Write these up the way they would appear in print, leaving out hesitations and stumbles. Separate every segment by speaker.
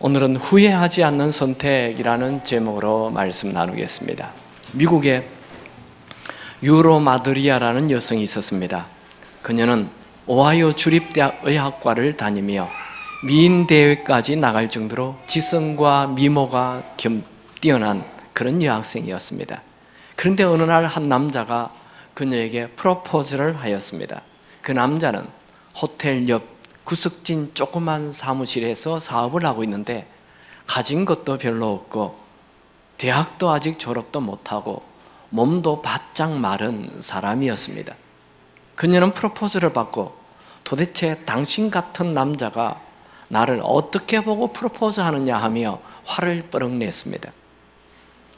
Speaker 1: 오늘은 후회하지 않는 선택이라는 제목으로 말씀 나누겠습니다. 미국에 유로 마드리아라는 여성이 있었습니다. 그녀는 오하이오 주립대학 의학과를 다니며 미인대회까지 나갈 정도로 지성과 미모가 뛰어난 그런 여학생이었습니다. 그런데 어느 날 한 남자가 그녀에게 프로포즈를 하였습니다. 그 남자는 호텔 옆 구석진 조그만 사무실에서 사업을 하고 있는데 가진 것도 별로 없고 대학도 아직 졸업도 못하고 몸도 바짝 마른 사람이었습니다. 그녀는 프로포즈를 받고 도대체 당신 같은 남자가 나를 어떻게 보고 프로포즈 하느냐 하며 화를 뻐럭 냈습니다.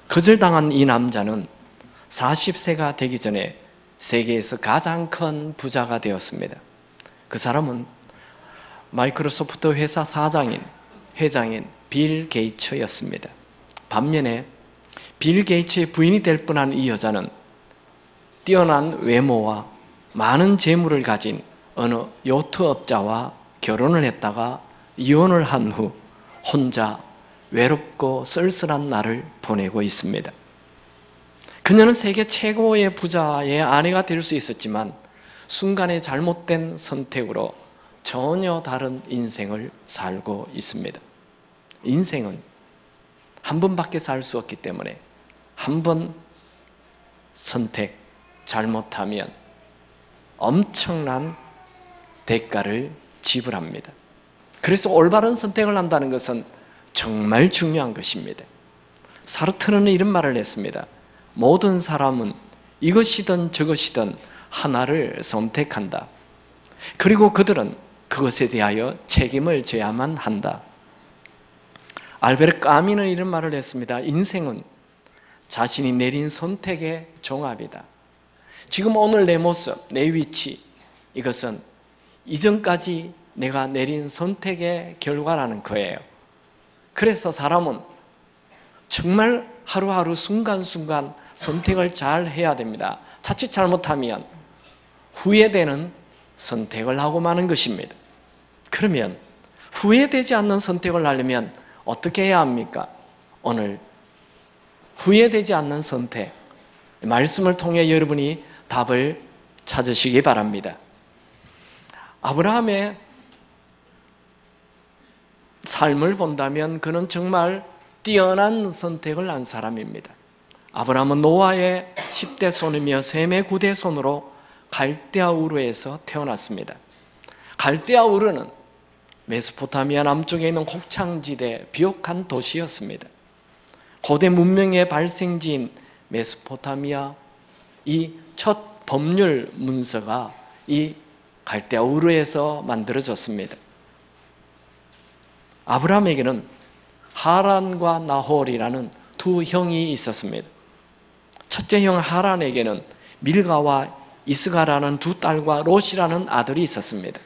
Speaker 1: 거절당한 이 남자는 40세가 되기 전에 세계에서 가장 큰 부자가 되었습니다. 그 사람은 마이크로소프트 회사 회장인 빌 게이츠였습니다. 반면에 빌 게이츠의 부인이 될 뻔한 이 여자는 뛰어난 외모와 많은 재물을 가진 어느 요트업자와 결혼을 했다가 이혼을 한 후 혼자 외롭고 쓸쓸한 날을 보내고 있습니다. 그녀는 세계 최고의 부자의 아내가 될 수 있었지만 순간의 잘못된 선택으로 전혀 다른 인생을 살고 있습니다. 인생은 한 번밖에 살 수 없기 때문에 한 번 선택 잘못하면 엄청난 대가를 지불합니다. 그래서 올바른 선택을 한다는 것은 정말 중요한 것입니다. 사르트르는 이런 말을 했습니다. 모든 사람은 이것이든 저것이든 하나를 선택한다. 그리고 그들은 그것에 대하여 책임을 져야만 한다. 알베르 까미는 이런 말을 했습니다. 인생은 자신이 내린 선택의 종합이다. 지금 오늘 내 모습, 내 위치, 이것은 이전까지 내가 내린 선택의 결과라는 거예요. 그래서 사람은 정말 하루하루 순간순간 선택을 잘 해야 됩니다. 자칫 잘못하면 후회되는 선택을 하고 마는 것입니다. 그러면 후회되지 않는 선택을 하려면 어떻게 해야 합니까? 오늘 후회되지 않는 선택, 말씀을 통해 여러분이 답을 찾으시기 바랍니다. 아브라함의 삶을 본다면 그는 정말 뛰어난 선택을 한 사람입니다. 아브라함은 노아의 10대 손이며 셈의 9대 손으로 갈대아 우르에서 태어났습니다. 갈대아 우르는 메소포타미아 남쪽에 있는 곡창지대 비옥한 도시였습니다. 고대 문명의 발생지인 메소포타미아 이 첫 법률 문서가 이 갈대아 우르에서 만들어졌습니다. 아브라함에게는 하란과 나홀이라는 두 형이 있었습니다. 첫째 형 하란에게는 밀가와 이스가라는 두 딸과 롯이라는 아들이 있었습니다.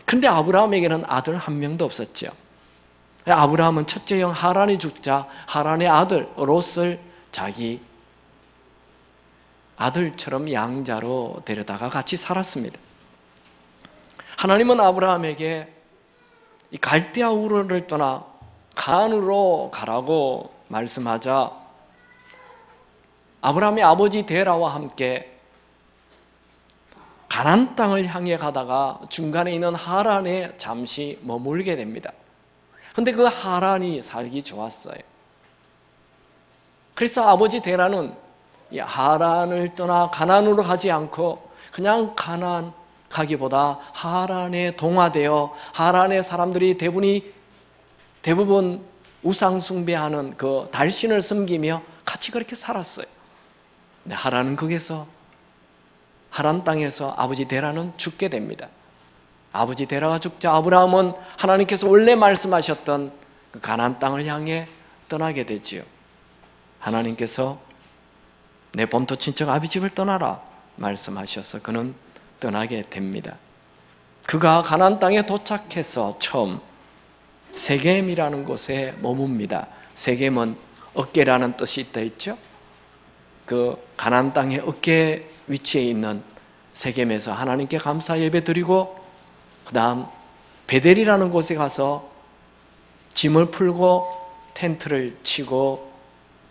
Speaker 1: 그런데 아브라함에게는 아들 한 명도 없었죠. 아브라함은 첫째 형 하란이 죽자 하란의 아들 롯을 자기 아들처럼 양자로 데려다가 같이 살았습니다. 하나님은 아브라함에게 이 갈대아 우르를 떠나 가나안으로 가라고 말씀하자 아브라함의 아버지 데라와 함께 가나안 땅을 향해 가다가 중간에 있는 하란에 잠시 머물게 됩니다. 그런데 그 하란이 살기 좋았어요. 그래서 아버지 데라는 이 하란을 떠나 가나안으로 가지 않고 그냥 가나안 가기보다 하란에 동화되어 하란의 사람들이 대부분 우상 숭배하는 그 달신을 섬기며 같이 그렇게 살았어요. 근데 하란은 거기서 하란 땅에서 아버지 데라는 죽게 됩니다. 아버지 데라가 죽자 아브라함은 하나님께서 원래 말씀하셨던 그 가나안 땅을 향해 떠나게 되지요. 하나님께서 내 본토 친척 아비 집을 떠나라 말씀하셔서 그는 떠나게 됩니다. 그가 가나안 땅에 도착해서 처음 세겜이라는 곳에 머뭅니다. 세겜은 어깨라는 뜻이 있다 했죠. 그 가나안 땅의 어깨 위치에 있는 세겜에서 하나님께 감사 예배 드리고 그 다음 베델이라는 곳에 가서 짐을 풀고 텐트를 치고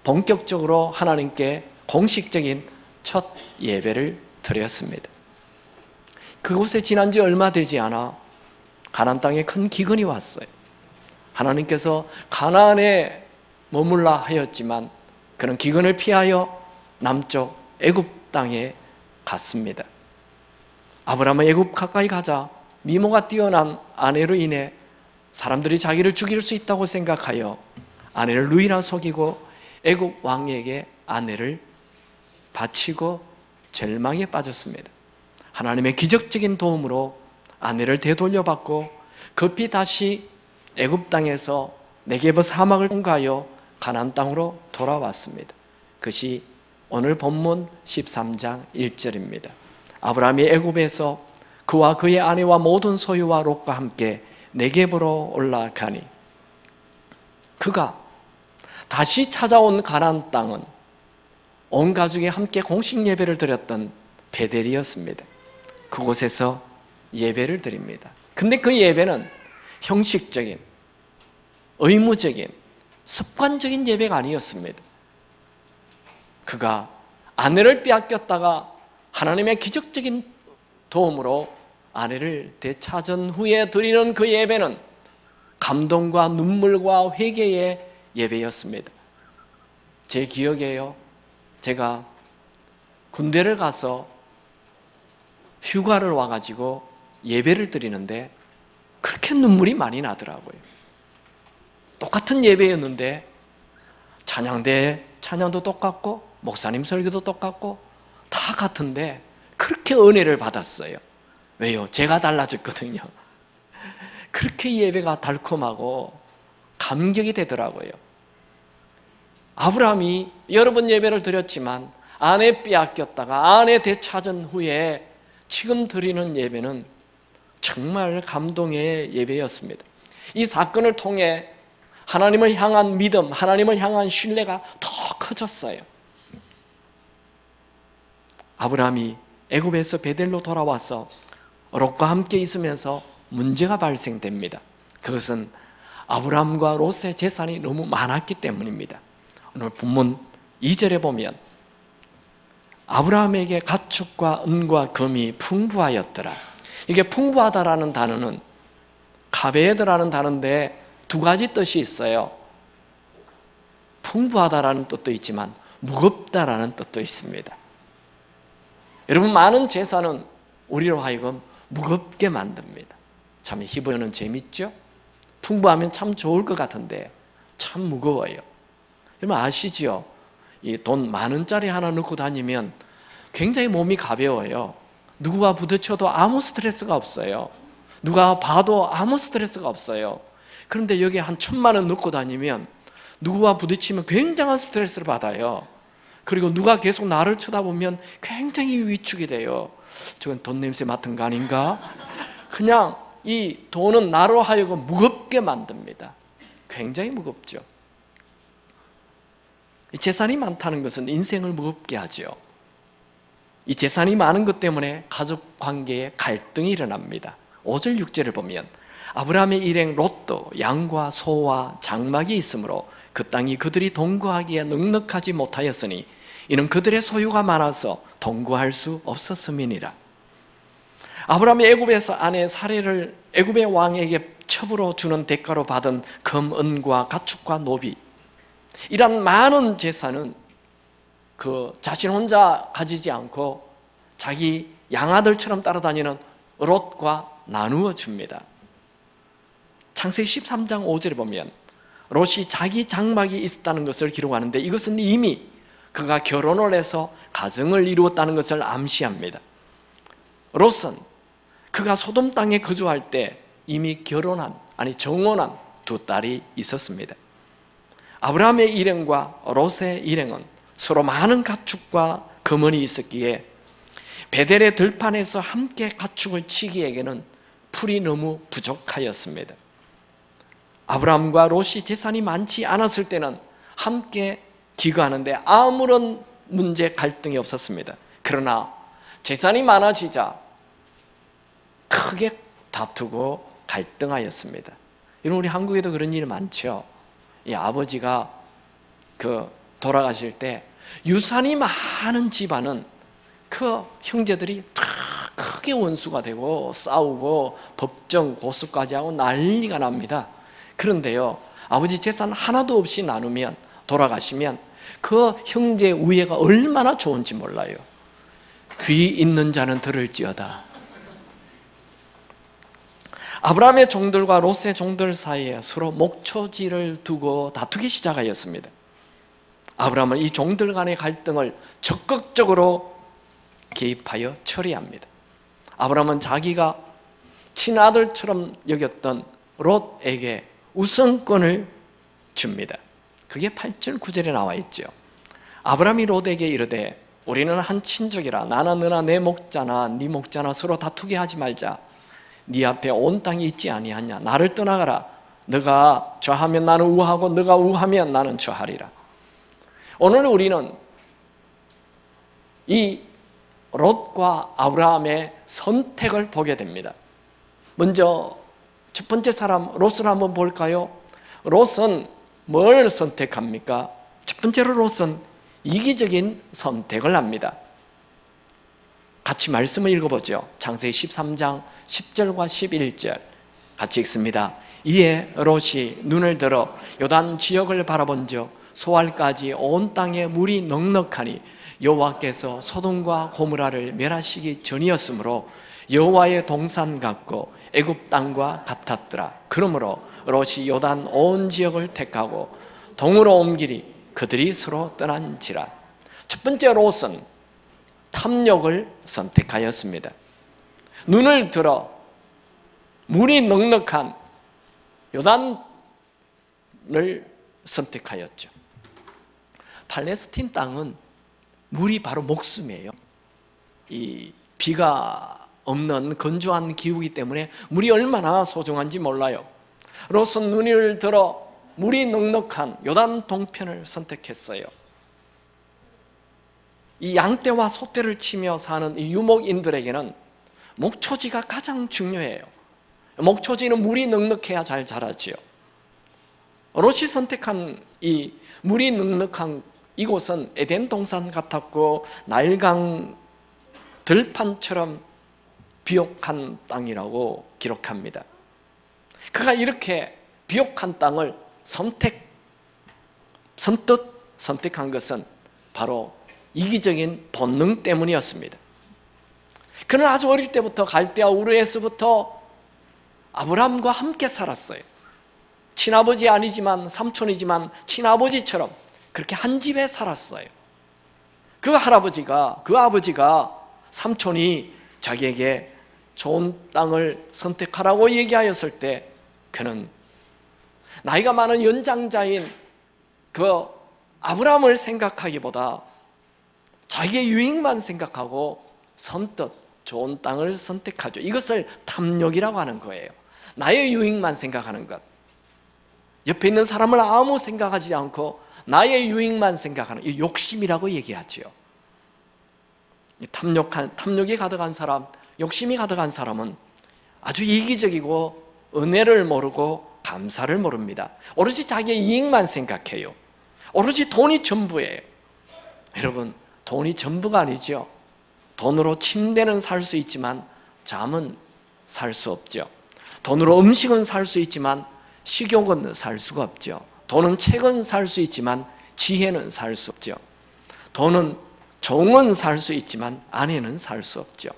Speaker 1: 본격적으로 하나님께 공식적인 첫 예배를 드렸습니다. 그곳에 지난 지 얼마 되지 않아 가나안 땅에 큰 기근이 왔어요. 하나님께서 가나안에 머물라 하였지만 그런 기근을 피하여 남쪽 애굽 땅에 갔습니다. 아브라함은 애굽 가까이 가자 미모가 뛰어난 아내로 인해 사람들이 자기를 죽일 수 있다고 생각하여 아내를 누이나 속이고 애굽 왕에게 아내를 바치고 절망에 빠졌습니다. 하나님의 기적적인 도움으로 아내를 되돌려받고 급히 다시 애굽 땅에서 네게브 사막을 통과하여 가나안 땅으로 돌아왔습니다. 그것이 오늘 본문 13장 1절입니다. 아브라함이 애굽에서 그와 그의 아내와 모든 소유와 롯과 함께 네게브로 올라가니 그가 다시 찾아온 가나안 땅은 온 가족이 함께 공식 예배를 드렸던 베델이었습니다. 그곳에서 예배를 드립니다. 근데 그 예배는 형식적인, 의무적인, 습관적인 예배가 아니었습니다. 그가 아내를 빼앗겼다가 하나님의 기적적인 도움으로 아내를 되찾은 후에 드리는 그 예배는 감동과 눈물과 회개의 예배였습니다. 제 기억에요. 제가 군대를 가서 휴가를 와가지고 예배를 드리는데 그렇게 눈물이 많이 나더라고요. 똑같은 예배였는데 찬양대 찬양도 똑같고 목사님 설교도 똑같고 다 같은데 그렇게 은혜를 받았어요. 왜요? 제가 달라졌거든요. 그렇게 예배가 달콤하고 감격이 되더라고요. 아브라함이 여러 번 예배를 드렸지만 아내 빼앗겼다가 아내 되찾은 후에 지금 드리는 예배는 정말 감동의 예배였습니다. 이 사건을 통해 하나님을 향한 믿음, 하나님을 향한 신뢰가 더 커졌어요. 아브라함이 애굽에서 베델로 돌아와서 롯과 함께 있으면서 문제가 발생됩니다. 그것은 아브라함과 롯의 재산이 너무 많았기 때문입니다. 오늘 본문 2절에 보면 아브라함에게 가축과 은과 금이 풍부하였더라. 이게 풍부하다라는 단어는 카베드라는 단어인데 두 가지 뜻이 있어요. 풍부하다라는 뜻도 있지만 무겁다라는 뜻도 있습니다. 여러분, 많은 재산은 우리로 하여금 무겁게 만듭니다. 참 히브리어는 재밌죠? 풍부하면 참 좋을 것 같은데 참 무거워요. 여러분 아시죠? 이 돈 10,000원짜리 하나 넣고 다니면 굉장히 몸이 가벼워요. 누구와 부딪혀도 아무 스트레스가 없어요. 누가 봐도 아무 스트레스가 없어요. 그런데 여기 한 1,000만 원 넣고 다니면 누구와 부딪히면 굉장한 스트레스를 받아요. 그리고 누가 계속 나를 쳐다보면 굉장히 위축이 돼요. 저건 돈 냄새 맡은 거 아닌가? 그냥 이 돈은 나로 하여금 무겁게 만듭니다. 굉장히 무겁죠. 재산이 많다는 것은 인생을 무겁게 하죠. 이 재산이 많은 것 때문에 가족 관계에 갈등이 일어납니다. 5절 6절을 보면 아브라함의 일행 롯도 양과 소와 장막이 있으므로 그 땅이 그들이 동거하기에 넉넉하지 못하였으니 이는 그들의 소유가 많아서 동거할 수 없었음이니라. 아브라함이 애굽에서 아내 사레를 애굽의 왕에게 첩으로 주는 대가로 받은 금, 은과 가축과 노비, 이런 많은 재산은 그 자신 혼자 가지지 않고 자기 양아들처럼 따라다니는 롯과 나누어 줍니다. 창세기 13장 5절에 보면 롯이 자기 장막이 있었다는 것을 기록하는데 이것은 이미 그가 결혼을 해서 가정을 이루었다는 것을 암시합니다. 롯은 그가 소돔 땅에 거주할 때 이미 정혼한 두 딸이 있었습니다. 아브라함의 일행과 롯의 일행은 서로 많은 가축과 금은이 있었기에 베델의 들판에서 함께 가축을 치기에게는 풀이 너무 부족하였습니다. 아브라함과 롯이 재산이 많지 않았을 때는 함께 기거하는데 아무런 문제 갈등이 없었습니다. 그러나 재산이 많아지자 크게 다투고 갈등하였습니다. 여러분, 우리 한국에도 그런 일이 많죠. 이 아버지가 돌아가실 때 유산이 많은 집안은 그 형제들이 다 크게 원수가 되고 싸우고 법정 고소까지 하고 난리가 납니다. 그런데요, 아버지 재산 하나도 없이 나누면, 돌아가시면 그 형제 우애가 얼마나 좋은지 몰라요. 귀 있는 자는 들을지어다. 아브라함의 종들과 롯의 종들 사이에 서로 목초지를 두고 다투기 시작하였습니다. 아브라함은 이 종들 간의 갈등을 적극적으로 개입하여 처리합니다. 아브라함은 자기가 친아들처럼 여겼던 롯에게 우선권을 줍니다. 그게 8절 9절에 나와 있죠. 아브라함이 롯에게 이르되 우리는 한 친족이라 나나 너나 내 목자나 네 목자나 서로 다투게 하지 말자. 네 앞에 온 땅이 있지 아니하냐. 나를 떠나가라. 너가 좌하면 나는 우하고 너가 우하면 나는 좌하리라. 오늘 우리는 이 롯과 아브라함의 선택을 보게 됩니다. 먼저 첫 번째 사람 롯을 한번 볼까요? 롯은 뭘 선택합니까? 첫 번째로 롯은 이기적인 선택을 합니다. 같이 말씀을 읽어보죠. 창세기 13장 10절과 11절 같이 읽습니다. 이에 롯이 눈을 들어 요단 지역을 바라본즉 소알까지 온 땅에 물이 넉넉하니 여호와께서 소돔과 고모라를 멸하시기 전이었으므로 여호와의 동산 같고 애굽 땅과 같았더라. 그러므로 롯이 요단 온 지역을 택하고 동으로 옮기니 그들이 서로 떠난지라. 첫 번째 롯은 탐욕을 선택하였습니다. 눈을 들어 물이 넉넉한 요단을 선택하였죠. 팔레스틴 땅은 물이 바로 목숨이에요. 이 비가 없는 건조한 기후이기 때문에 물이 얼마나 소중한지 몰라요. 롯은 눈을 들어 물이 넉넉한 요단 동편을 선택했어요. 이 양떼와 소떼를 치며 사는 이 유목인들에게는 목초지가 가장 중요해요. 목초지는 물이 넉넉해야 잘 자라지요. 롯이 선택한 이 물이 넉넉한 이곳은 에덴 동산 같았고 나일강 들판처럼 비옥한 땅이라고 기록합니다. 그가 이렇게 비옥한 땅을 선뜻 선택한 것은 바로 이기적인 본능 때문이었습니다. 그는 아주 어릴 때부터 갈대아 우르에서부터 아브라함과 함께 살았어요. 친아버지 아니지만 삼촌이지만 친아버지처럼 그렇게 한 집에 살았어요. 그 아버지가 삼촌이 자기에게 좋은 땅을 선택하라고 얘기하였을 때 그는 나이가 많은 연장자인 그 아브라함을 생각하기보다 자기의 유익만 생각하고 선뜻 좋은 땅을 선택하죠. 이것을 탐욕이라고 하는 거예요. 나의 유익만 생각하는 것. 옆에 있는 사람을 아무 생각하지 않고 나의 유익만 생각하는 이 욕심이라고 얘기하죠. 탐욕이 가득한 사람, 욕심이 가득한 사람은 아주 이기적이고 은혜를 모르고 감사를 모릅니다. 오로지 자기의 이익만 생각해요. 오로지 돈이 전부예요. 여러분, 돈이 전부가 아니죠. 돈으로 침대는 살 수 있지만 잠은 살 수 없죠. 돈으로 음식은 살 수 있지만 식욕은 살 수가 없죠. 돈은 책은 살 수 있지만 지혜는 살 수 없죠. 돈은 종은 살 수 있지만 아내는 살 수 없죠.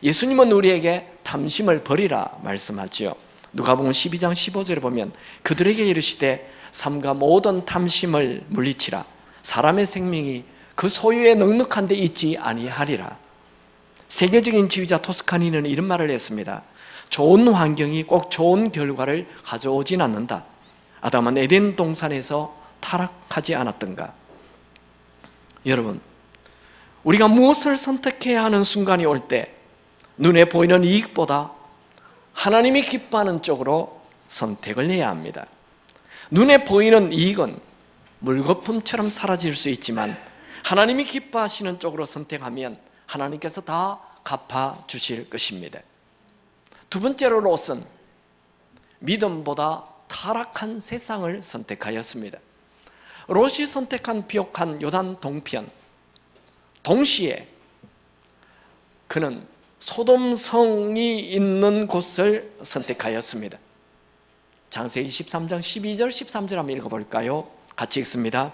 Speaker 1: 예수님은 우리에게 탐심을 버리라 말씀하지요. 누가복음 12장 15절에 보면 그들에게 이르시되 삼가 모든 탐심을 물리치라. 사람의 생명이 그 소유에 넉넉한 데 있지 아니하리라. 세계적인 지휘자 토스카니는 이런 말을 했습니다. 좋은 환경이 꼭 좋은 결과를 가져오진 않는다. 아담은 에덴 동산에서 타락하지 않았던가. 여러분, 우리가 무엇을 선택해야 하는 순간이 올 때 눈에 보이는 이익보다 하나님이 기뻐하는 쪽으로 선택을 해야 합니다. 눈에 보이는 이익은 물거품처럼 사라질 수 있지만 하나님이 기뻐하시는 쪽으로 선택하면 하나님께서 다 갚아주실 것입니다. 두 번째로 롯은 믿음보다 타락한 세상을 선택하였습니다. 롯이 선택한 비옥한 요단 동편, 동시에 그는 소돔성이 있는 곳을 선택하였습니다. 창세기 13장 12절 13절 한번 읽어볼까요? 같이 읽습니다.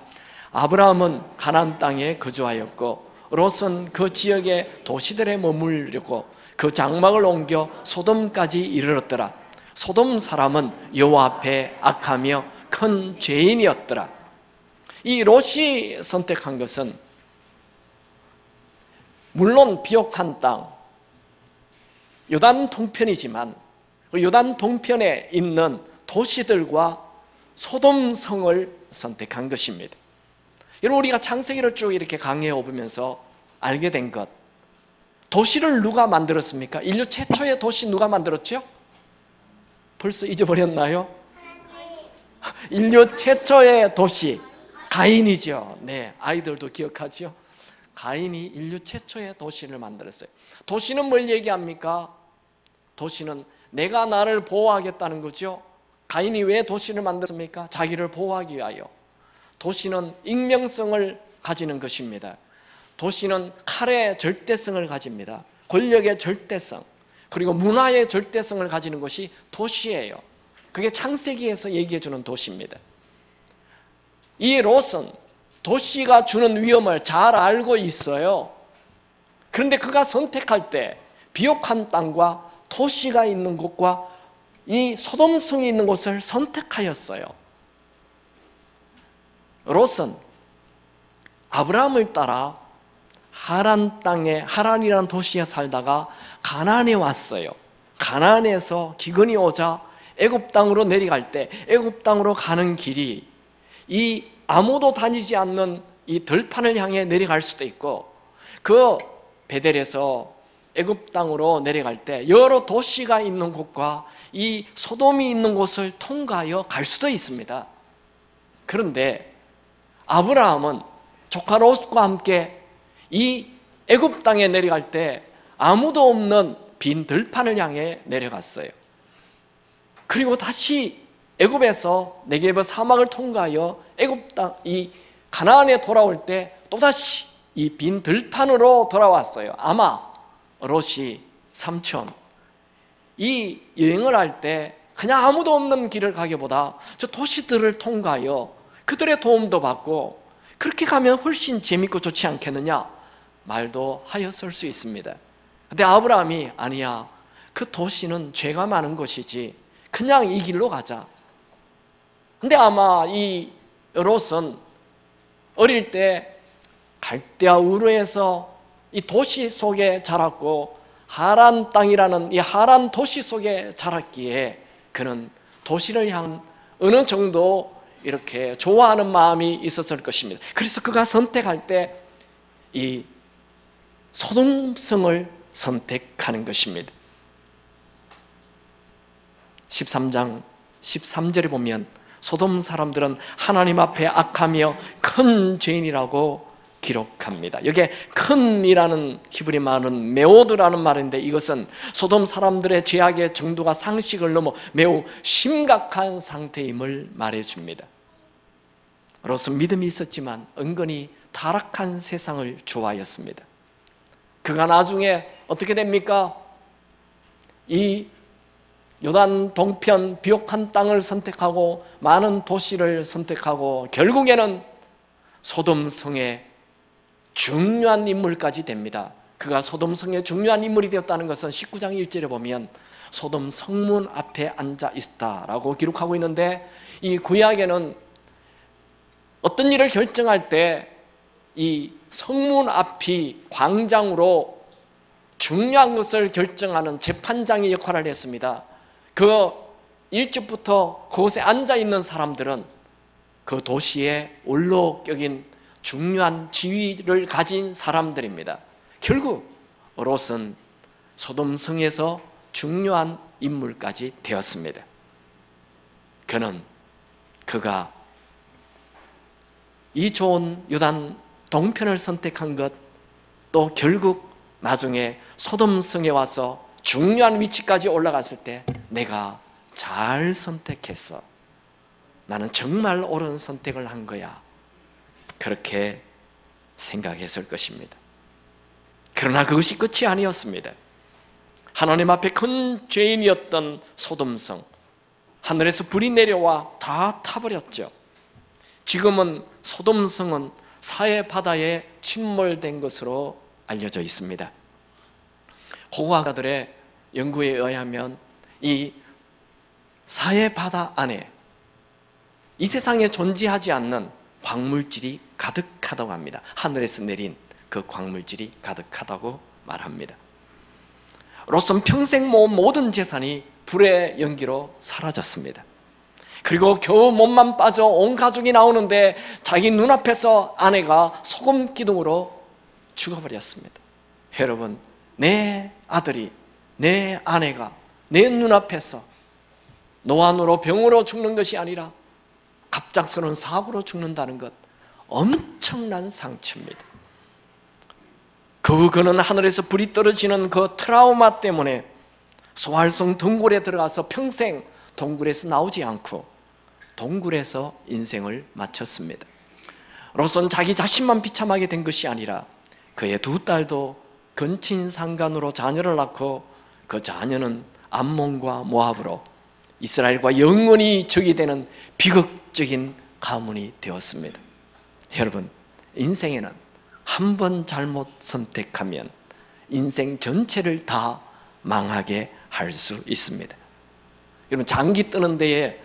Speaker 1: 아브라함은 가나안 땅에 거주하였고 롯은 그 지역의 도시들에 머무르고 그 장막을 옮겨 소돔까지 이르렀더라. 소돔 사람은 여호와 앞에 악하며 큰 죄인이었더라. 이 롯이 선택한 것은 물론 비옥한 땅, 요단 동편이지만 그 요단 동편에 있는 도시들과 소돔성을 선택한 것입니다. 여러분, 우리가 창세기를 쭉 이렇게 강의해 오면서 알게 된 것, 도시를 누가 만들었습니까? 인류 최초의 도시 누가 만들었죠? 벌써 잊어버렸나요? 인류 최초의 도시 가인이죠. 네, 아이들도 기억하죠. 가인이 인류 최초의 도시를 만들었어요. 도시는 뭘 얘기합니까? 도시는 내가 나를 보호하겠다는 거죠. 가인이 왜 도시를 만들었습니까? 자기를 보호하기 위하여. 도시는 익명성을 가지는 것입니다. 도시는 칼의 절대성을 가집니다. 권력의 절대성, 그리고 문화의 절대성을 가지는 것이 도시예요. 그게 창세기에서 얘기해주는 도시입니다. 이 롯은 도시가 주는 위험을 잘 알고 있어요. 그런데 그가 선택할 때 비옥한 땅과 도시가 있는 곳과 이 소돔성이 있는 곳을 선택하였어요. 롯은 아브라함을 따라 하란 땅에, 하란이라는 도시에 살다가 가나안에 왔어요. 가나안에서 기근이 오자 애굽 땅으로 내려갈 때 애굽 땅으로 가는 길이 이 아무도 다니지 않는 이 들판을 향해 내려갈 수도 있고, 그 베델에서 애굽 땅으로 내려갈 때 여러 도시가 있는 곳과 이 소돔이 있는 곳을 통과하여 갈 수도 있습니다. 그런데 아브라함은 조카 롯과 함께 이 애굽 땅에 내려갈 때 아무도 없는 빈 들판을 향해 내려갔어요. 그리고 다시 애굽에서 네게브 사막을 통과하여 애굽 땅, 이 가나안에 돌아올 때 또다시 이 빈 들판으로 돌아왔어요. 아마 롯이 삼촌, 이 여행을 할 때 그냥 아무도 없는 길을 가기보다 저 도시들을 통과하여 그들의 도움도 받고 그렇게 가면 훨씬 재밌고 좋지 않겠느냐 말도 하였을 수 있습니다. 근데 아브라함이 아니야, 그 도시는 죄가 많은 곳이지, 그냥 이 길로 가자. 근데 아마 이 롯은 어릴 때 갈대아 우르에서 이 도시 속에 자랐고 하란 땅이라는 이 하란 도시 속에 자랐기에 그는 도시를 향한 어느 정도 이렇게 좋아하는 마음이 있었을 것입니다. 그래서 그가 선택할 때 이 소돔성을 선택하는 것입니다. 13장 13절에 보면 소돔 사람들은 하나님 앞에 악하며 큰 죄인이라고 기록합니다. 여기에 큰이라는 히브리 말은 메오드라는 말인데, 이것은 소돔 사람들의 죄악의 정도가 상식을 넘어 매우 심각한 상태임을 말해줍니다. 롯은 믿음이 있었지만 은근히 타락한 세상을 좋아하였습니다. 그가 나중에 어떻게 됩니까? 이 요단 동편 비옥한 땅을 선택하고 많은 도시를 선택하고 결국에는 소돔성의 중요한 인물까지 됩니다. 그가 소돔성의 중요한 인물이 되었다는 것은 19장 1절에 보면 소돔 성문 앞에 앉아 있다라고 기록하고 있는데, 이 구약에는 어떤 일을 결정할 때 이 성문 앞이 광장으로 중요한 것을 결정하는 재판장의 역할을 했습니다. 그 일찍부터 그곳에 앉아 있는 사람들은 그 도시의 원로격인 중요한 지위를 가진 사람들입니다. 결국 롯은 소돔성에서 중요한 인물까지 되었습니다. 그가 이 좋은 요단 동편을 선택한 것, 또 결국 나중에 소돔성에 와서 중요한 위치까지 올라갔을 때 내가 잘 선택했어, 나는 정말 옳은 선택을 한 거야. 그렇게 생각했을 것입니다. 그러나 그것이 끝이 아니었습니다. 하나님 앞에 큰 죄인이었던 소돔성, 하늘에서 불이 내려와 다 타버렸죠. 지금은 소돔성은 사해 바다에 침몰된 것으로 알려져 있습니다. 호화가들의 연구에 의하면 이 사해 바다 안에 이 세상에 존재하지 않는 광물질이 가득하다고 합니다. 하늘에서 내린 그 광물질이 가득하다고 말합니다. 롯은 평생 모은 모든 재산이 불의 연기로 사라졌습니다. 그리고 겨우 몸만 빠져 온 가족이 나오는데 자기 눈앞에서 아내가 소금 기둥으로 죽어버렸습니다. 여러분, 내 아들이, 내 아내가 내 눈앞에서 노안으로 병으로 죽는 것이 아니라 갑작스러운 사고로 죽는다는 것, 엄청난 상처입니다. 그는 하늘에서 불이 떨어지는 그 트라우마 때문에 소활성 동굴에 들어가서 평생 동굴에서 나오지 않고 동굴에서 인생을 마쳤습니다. 롯은 자기 자신만 비참하게 된 것이 아니라 그의 두 딸도 근친상간으로 자녀를 낳고 그 자녀는 암몬과 모압으로 이스라엘과 영원히 적이 되는 비극적인 가문이 되었습니다. 여러분, 인생에는 한 번 잘못 선택하면 인생 전체를 다 망하게 할 수 있습니다. 여러분, 장기 뜨는 데에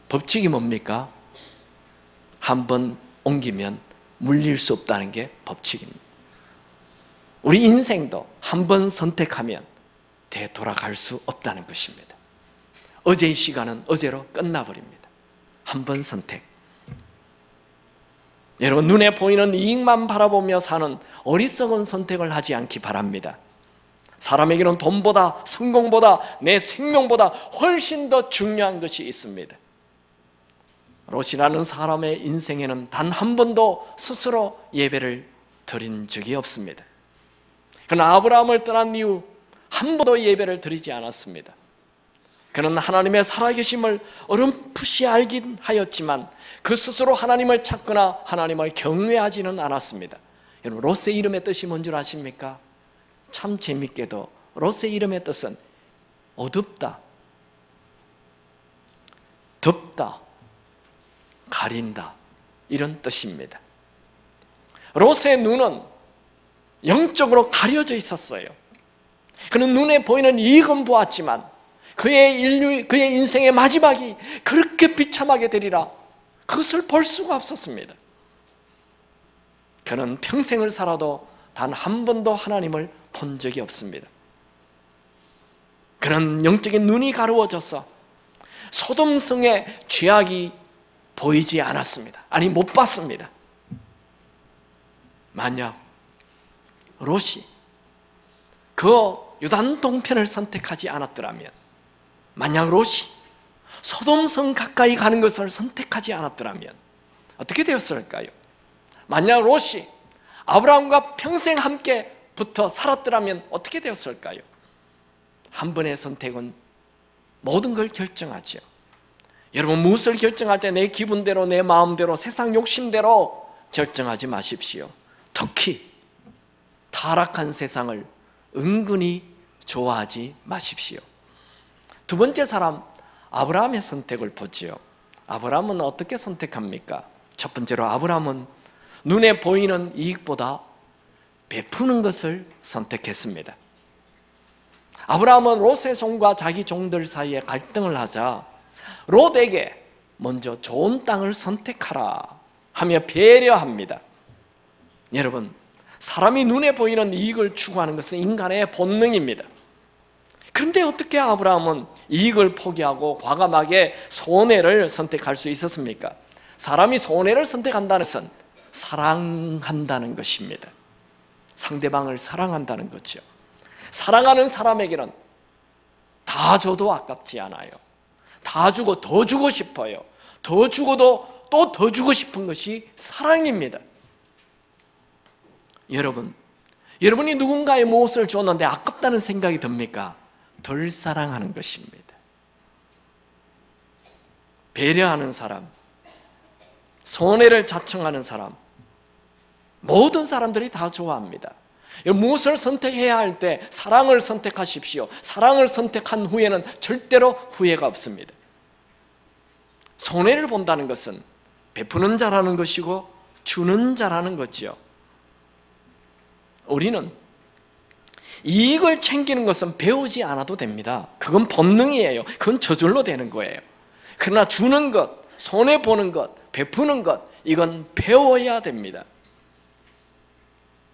Speaker 1: 법칙이 뭡니까? 한 번 옮기면 물릴 수 없다는 게 법칙입니다. 우리 인생도 한 번 선택하면 되돌아갈 수 없다는 것입니다. 어제의 시간은 어제로 끝나버립니다. 한 번 선택. 여러분, 눈에 보이는 이익만 바라보며 사는 어리석은 선택을 하지 않기 바랍니다. 사람에게는 돈보다, 성공보다, 내 생명보다 훨씬 더 중요한 것이 있습니다. 롯이라는 사람의 인생에는 단 한 번도 스스로 예배를 드린 적이 없습니다. 그러나 아브라함을 떠난 이후 한 번도 예배를 드리지 않았습니다. 그는 하나님의 살아계심을 어렴풋이 알긴 하였지만 그 스스로 하나님을 찾거나 하나님을 경외하지는 않았습니다. 여러분, 롯의 이름의 뜻이 뭔 줄 아십니까? 참 재밌게도 롯의 이름의 뜻은 어둡다, 덥다, 가린다, 이런 뜻입니다. 롯의 눈은 영적으로 가려져 있었어요. 그는 눈에 보이는 이익은 보았지만 그의 인생의 마지막이 그렇게 비참하게 되리라, 그것을 볼 수가 없었습니다. 그는 평생을 살아도 단 한 번도 하나님을 본 적이 없습니다. 그는 영적인 눈이 가려워져서 소돔성의 죄악이 보이지 않았습니다. 아니, 못 봤습니다. 만약 롯이 그 요단 동편을 선택하지 않았더라면, 만약 롯이 소돔성 가까이 가는 것을 선택하지 않았더라면 어떻게 되었을까요? 만약 롯이 아브라함과 평생 함께 붙어 살았더라면 어떻게 되었을까요? 한 번의 선택은 모든 걸 결정하죠. 여러분, 무엇을 결정할 때 내 기분대로, 내 마음대로, 세상 욕심대로 결정하지 마십시오. 특히 타락한 세상을 은근히 좋아하지 마십시오. 두 번째 사람, 아브라함의 선택을 보지요. 아브라함은 어떻게 선택합니까? 첫 번째로 아브라함은 눈에 보이는 이익보다 베푸는 것을 선택했습니다. 아브라함은 롯의 종과 자기 종들 사이에 갈등을 하자 롯에게 먼저 좋은 땅을 선택하라 하며 배려합니다. 여러분, 사람이 눈에 보이는 이익을 추구하는 것은 인간의 본능입니다. 그런데 어떻게 아브라함은 이익을 포기하고 과감하게 손해를 선택할 수 있었습니까? 사람이 손해를 선택한다는 것은 사랑한다는 것입니다. 상대방을 사랑한다는 거죠. 사랑하는 사람에게는 다 줘도 아깝지 않아요. 다 주고 더 주고 싶어요. 더 주고도 또 더 주고 싶은 것이 사랑입니다. 여러분이 누군가의 무엇을 줬는데 아깝다는 생각이 듭니까? 덜 사랑하는 것입니다. 배려하는 사람, 손해를 자청하는 사람, 모든 사람들이 다 좋아합니다. 무엇을 선택해야 할 때 사랑을 선택하십시오. 사랑을 선택한 후에는 절대로 후회가 없습니다. 손해를 본다는 것은 베푸는 자라는 것이고 주는 자라는 거지요. 우리는 이익을 챙기는 것은 배우지 않아도 됩니다. 그건 본능이에요. 그건 저절로 되는 거예요. 그러나 주는 것, 손해보는 것, 베푸는 것, 이건 배워야 됩니다.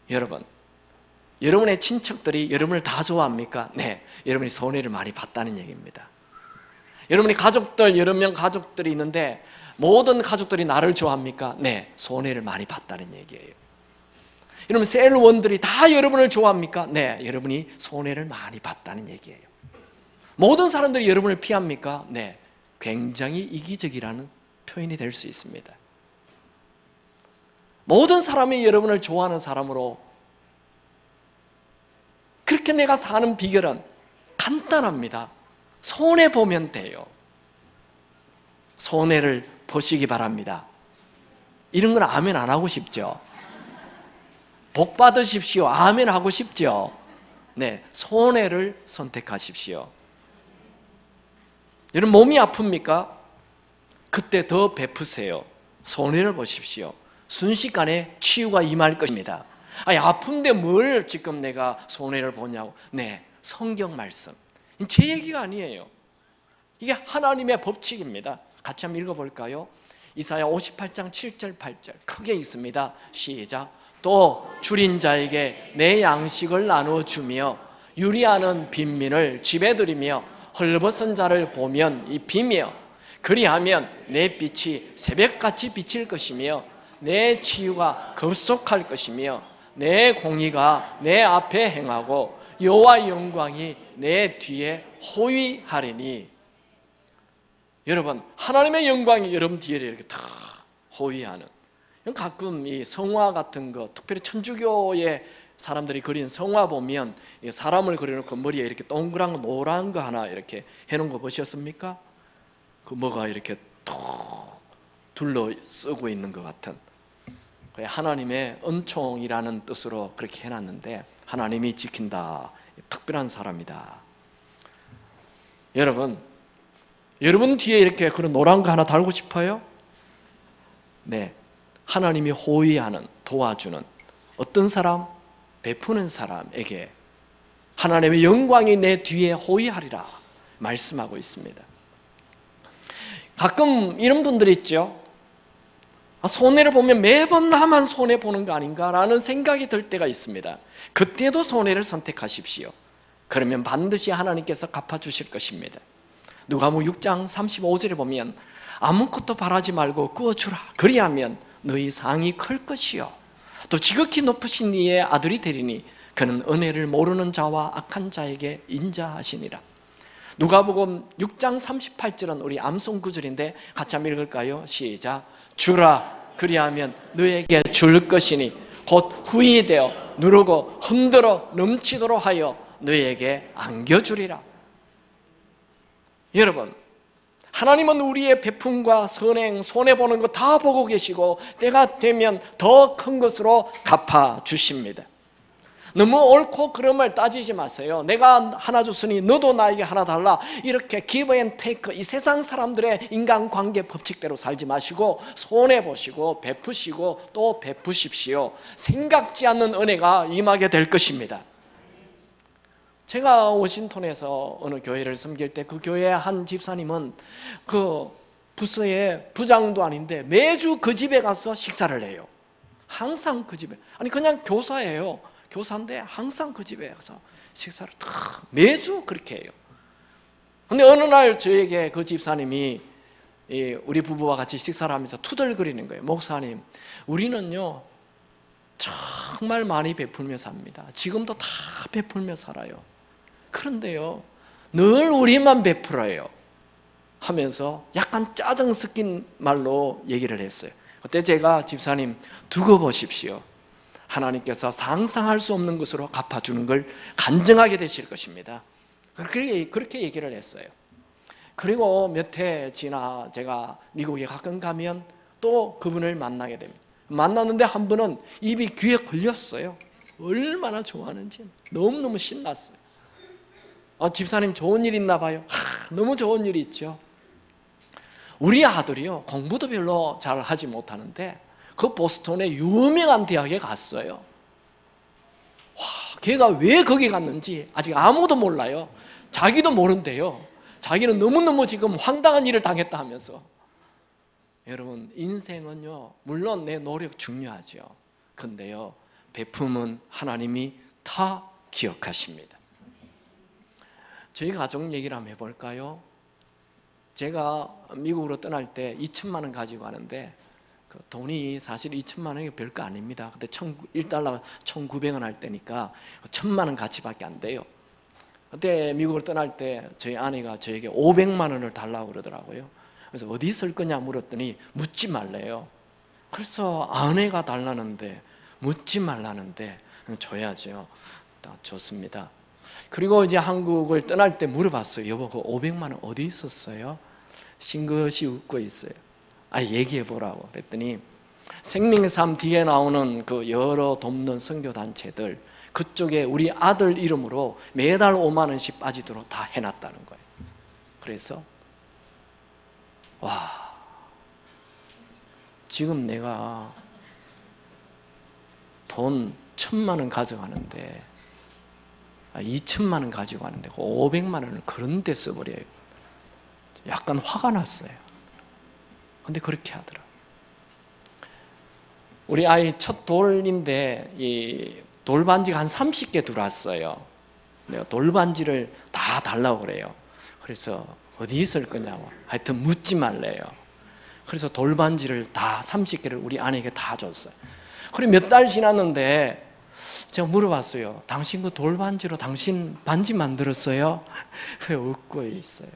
Speaker 1: 여러분, 여러분의 친척들이 여러분을 다 좋아합니까? 네, 여러분이 손해를 많이 봤다는 얘기입니다. 여러분이 가족들, 여러 명 가족들이 있는데 모든 가족들이 나를 좋아합니까? 네, 손해를 많이 봤다는 얘기예요. 여러분, 셀원들이 다 여러분을 좋아합니까? 네, 여러분이 손해를 많이 봤다는 얘기예요. 모든 사람들이 여러분을 피합니까? 네, 굉장히 이기적이라는 표현이 될 수 있습니다. 모든 사람이 여러분을 좋아하는 사람으로, 그렇게 내가 사는 비결은 간단합니다. 손해보면 돼요. 손해를 보시기 바랍니다. 이런 건 아멘 안 하고 싶죠? 복 받으십시오. 아멘 하고 싶죠? 네, 손해를 선택하십시오. 여러분, 몸이 아픕니까? 그때 더 베푸세요. 손해를 보십시오. 순식간에 치유가 임할 것입니다. 아니, 아픈데 뭘 지금 내가 손해를 보냐고. 네, 성경 말씀. 제 얘기가 아니에요. 이게 하나님의 법칙입니다. 같이 한번 읽어볼까요? 이사야 58장 7절 8절 크게 읽습니다. 시작. 또 줄인 자에게 내 양식을 나눠주며 유리하는 빈민을 집에 들이며 헐벗은 자를 보면 입히며 그리하면 내 빛이 새벽같이 비칠 것이며 내 치유가 급속할 것이며 내 공의가 내 앞에 행하고 여호와의 영광이 내 뒤에 호위하리니. 여러분, 하나님의 영광이 여러분 뒤에 이렇게 다 호위하는, 가끔 이 성화 같은 거, 특별히 천주교의 사람들이 그린 성화 보면 사람을 그려놓고 머리에 이렇게 동그란 거, 노란 거 하나 이렇게 해놓은 거 보셨습니까? 그 뭐가 이렇게 톡 둘러 쓰고 있는 것 같은, 하나님의 은총이라는 뜻으로 그렇게 해놨는데, 하나님이 지킨다, 특별한 사람이다. 여러분 뒤에 이렇게 그런 노란 거 하나 달고 싶어요? 네, 하나님이 호위하는, 도와주는 어떤 사람? 베푸는 사람에게 하나님의 영광이 내 뒤에 호위하리라 말씀하고 있습니다. 가끔 이런 분들이 있죠. 손해를 보면 매번 나만 손해보는 거 아닌가라는 생각이 들 때가 있습니다. 그때도 손해를 선택하십시오. 그러면 반드시 하나님께서 갚아주실 것입니다. 누가복음 6장 35절에 보면 아무것도 바라지 말고 구워주라. 그리하면 너희 상이 클 것이요 또 지극히 높으신 이의 아들이 되리니 그는 은혜를 모르는 자와 악한 자에게 인자하시니라. 누가복음 6장 38절은 우리 암송 구절인데 같이 한번 읽을까요? 시작. 주라. 그리하면 너에게 줄 것이니 곧 후이되어 누르고 흔들어 넘치도록 하여 너에게 안겨주리라. 여러분, 하나님은 우리의 베품과 선행, 손해보는 거 다 보고 계시고 때가 되면 더 큰 것으로 갚아주십니다. 너무 옳고 그름을 따지지 마세요. 내가 하나 줬으니 너도 나에게 하나 달라, 이렇게 give and take, 이 세상 사람들의 인간관계 법칙대로 살지 마시고 손해보시고 베푸시고 또 베푸십시오. 생각지 않는 은혜가 임하게 될 것입니다. 제가 워싱턴에서 어느 교회를 섬길 때 그 교회 한 집사님은 그 부서의 부장도 아닌데 매주 그 집에 가서 식사를 해요. 항상 그 집에, 아니 그냥 교사예요. 교사인데 항상 그 집에 가서 식사를 다 매주 그렇게 해요. 근데 어느 날 저에게 그 집사님이 우리 부부와 같이 식사를 하면서 투덜거리는 거예요. 목사님, 우리는요 정말 많이 베풀며 삽니다. 지금도 다 베풀며 살아요. 그런데요 늘 우리만 베풀어요 하면서 약간 짜증 섞인 말로 얘기를 했어요. 그때 제가 집사님 두고 보십시오. 하나님께서 상상할 수 없는 것으로 갚아주는 걸 간증하게 되실 것입니다. 그렇게 얘기를 했어요. 그리고 몇 해 지나 제가 미국에 가끔 가면 또 그분을 만나게 됩니다. 만났는데 한 분은 입이 귀에 걸렸어요. 얼마나 좋아하는지 너무너무 신났어요. 집사님 좋은 일 있나 봐요. 너무 좋은 일이 있죠. 우리 아들이요, 공부도 별로 잘 하지 못하는데 그 보스턴의 유명한 대학에 갔어요. 걔가 왜 거기 갔는지 아직 아무도 몰라요. 자기도 모른대요. 자기는 너무너무 지금 황당한 일을 당했다 하면서. 여러분, 인생은요, 물론 내 노력 중요하죠. 근데요, 베품은 하나님이 다 기억하십니다. 저희 가족 얘기를 한번 해볼까요? 제가 미국으로 떠날 때 2천만 원 가지고 가는데 그 돈이 사실 2천만 원이 별거 아닙니다. 근데 1달러가 1,900원 할 때니까 1,000만 원 가치밖에 안 돼요. 그때 미국을 떠날 때 저희 아내가 저에게 500만 원을 달라고 그러더라고요. 그래서 어디 쓸 거냐 물었더니 묻지 말래요. 그래서 아내가 달라는데 묻지 말라는데 줘야죠. 좋습니다. 그리고 이제 한국을 떠날 때 물어봤어요. 여보, 그 500만 원 어디 있었어요? 싱긋이 웃고 있어요. 얘기해 보라고 그랬더니 생명삶 뒤에 나오는 그 여러 돕는 선교단체들 그쪽에 우리 아들 이름으로 매달 5만 원씩 빠지도록 다 해놨다는 거예요. 그래서 지금 내가 돈 1,000만 원 가져가는데 2천만 원 가지고 가는데 500만 원을 그런 데 써버려요. 약간 화가 났어요. 근데 그렇게 하더라. 우리 아이 첫 돌인데 이 돌반지가 한 30개 들어왔어요. 내가 돌반지를 다 달라고 그래요. 그래서 어디 있을 거냐고. 하여튼 묻지 말래요. 그래서 돌반지를 다 30개를 우리 아내에게 다 줬어요. 그리고 몇 달 지났는데 제가 물어봤어요. 당신 그 돌반지로 당신 반지 만들었어요? 그래 웃고 있어요.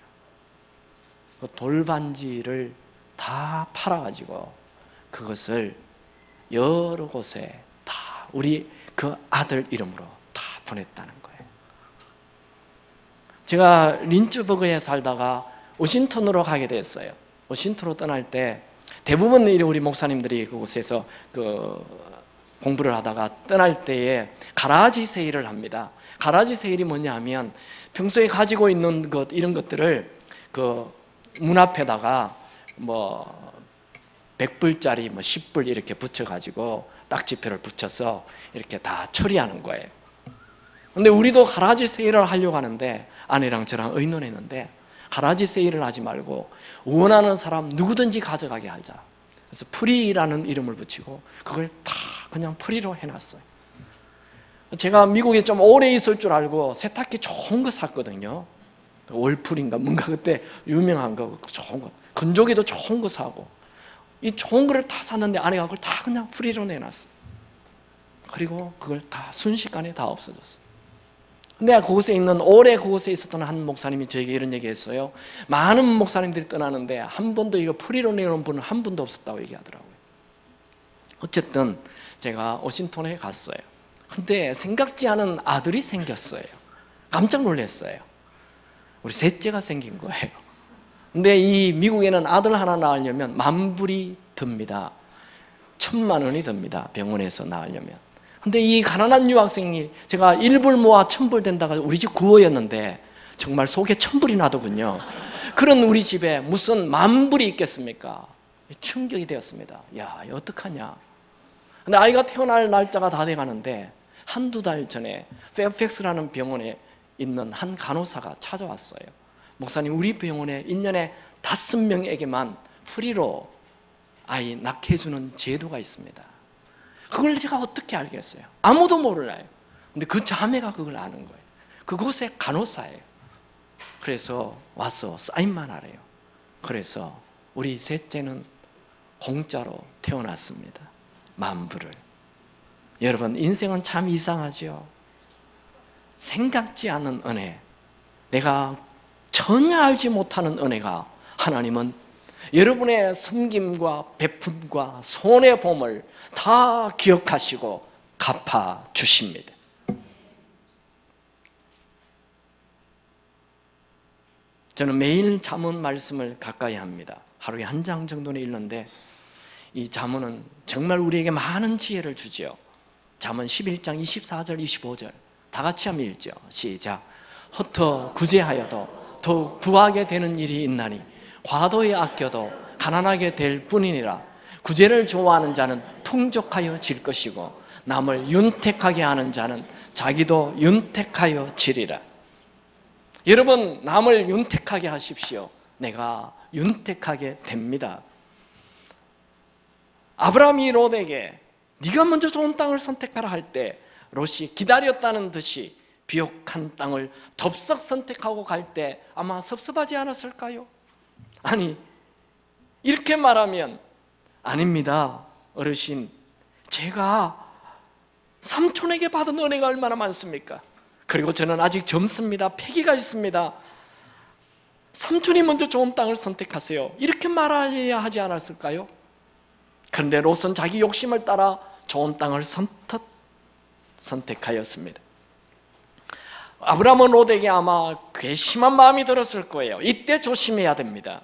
Speaker 1: 그 돌반지를 다 팔아가지고 그것을 여러 곳에 다 우리 그 아들 이름으로 다 보냈다는 거예요. 제가 린츠버그에 살다가 워싱턴으로 가게 됐어요. 워싱턴으로 떠날 때 대부분 우리 목사님들이 그곳에서 공부를 하다가 떠날 때에 가라지 세일을 합니다. 가라지 세일이 뭐냐 하면 평소에 가지고 있는 것 이런 것들을 그 문 앞에다가 100불짜리 10불 이렇게 붙여가지고 딱지표를 붙여서 이렇게 다 처리하는 거예요. 근데 우리도 가라지 세일을 하려고 하는데 아내랑 저랑 의논했는데 가라지 세일을 하지 말고 원하는 사람 누구든지 가져가게 하자. 그래서 프리라는 이름을 붙이고 그걸 다 그냥 프리로 해놨어요. 제가 미국에 좀 오래 있을 줄 알고 세탁기 좋은 거 샀거든요. 월풀인가 뭔가 그때 유명한 거 좋은 거, 건조기도 좋은 거 사고 이 좋은 거를 다 샀는데 아내가 그걸 다 그냥 프리로 내놨어. 그리고 그걸 다 순식간에 다 없어졌어. 근데 그곳에 있는 오래 그곳에 있었던 한 목사님이 저에게 이런 얘기했어요. 많은 목사님들이 떠나는데 한 번도 이거 프리로 내놓은 분은 한 분도 없었다고 얘기하더라고요. 어쨌든 제가 워싱턴에 갔어요. 근데 생각지 않은 아들이 생겼어요. 깜짝 놀랐어요. 우리 셋째가 생긴 거예요. 근데 이 미국에는 아들 하나 낳으려면 10,000불이 듭니다. 1,000만 원이 듭니다. 병원에서 낳으려면. 근데 이 가난한 유학생이 제가 1불 모아 1,000불 된다가 우리 집 구호였는데 정말 속에 1,000불이 나더군요. 그런 우리 집에 무슨 10,000불이 있겠습니까? 충격이 되었습니다. 야, 이거 어떡하냐. 근데 아이가 태어날 날짜가 다 돼가는데 한두 달 전에 페어팩스라는 병원에 있는 한 간호사가 찾아왔어요. 목사님, 우리 병원에 1년에 5명에게만 프리로 아이 낳게 해주는 제도가 있습니다. 그걸 제가 어떻게 알겠어요? 아무도 몰라요. 근데 그 자매가 그걸 아는 거예요. 그곳의 간호사예요. 그래서 와서 사인만 하래요. 그래서 우리 셋째는 공짜로 태어났습니다. 10,000불을. 여러분, 인생은 참 이상하죠. 생각지 않은 은혜, 내가 전혀 알지 못하는 은혜가 하나님은 여러분의 섬김과 베품과 손해봄을 다 기억하시고 갚아주십니다. 저는 매일 잠언 말씀을 가까이 합니다. 하루에 한 장 정도는 읽는데 이 잠언은 정말 우리에게 많은 지혜를 주지요. 잠언 11장 24절 25절 다 같이 한번 읽죠. 시작. 헛터 구제하여도 더욱 부하게 되는 일이 있나니 과도히 아껴도 가난하게 될 뿐이니라. 구제를 좋아하는 자는 풍족하여 질 것이고 남을 윤택하게 하는 자는 자기도 윤택하여 지리라. 여러분, 남을 윤택하게 하십시오. 내가 윤택하게 됩니다. 아브라함이 롯에게 네가 먼저 좋은 땅을 선택하라 할 때 롯이 기다렸다는 듯이 비옥한 땅을 덥석 선택하고 갈 때 아마 섭섭하지 않았을까요? 아니, 이렇게 말하면 아닙니다, 어르신. 제가 삼촌에게 받은 은혜가 얼마나 많습니까? 그리고 저는 아직 젊습니다. 패기가 있습니다. 삼촌이 먼저 좋은 땅을 선택하세요. 이렇게 말해야 하지 않았을까요? 그런데 롯은 자기 욕심을 따라 좋은 땅을 선뜻 선택하였습니다. 아브라함은 롯에게 아마 괘씸한 마음이 들었을 거예요. 이때 조심해야 됩니다.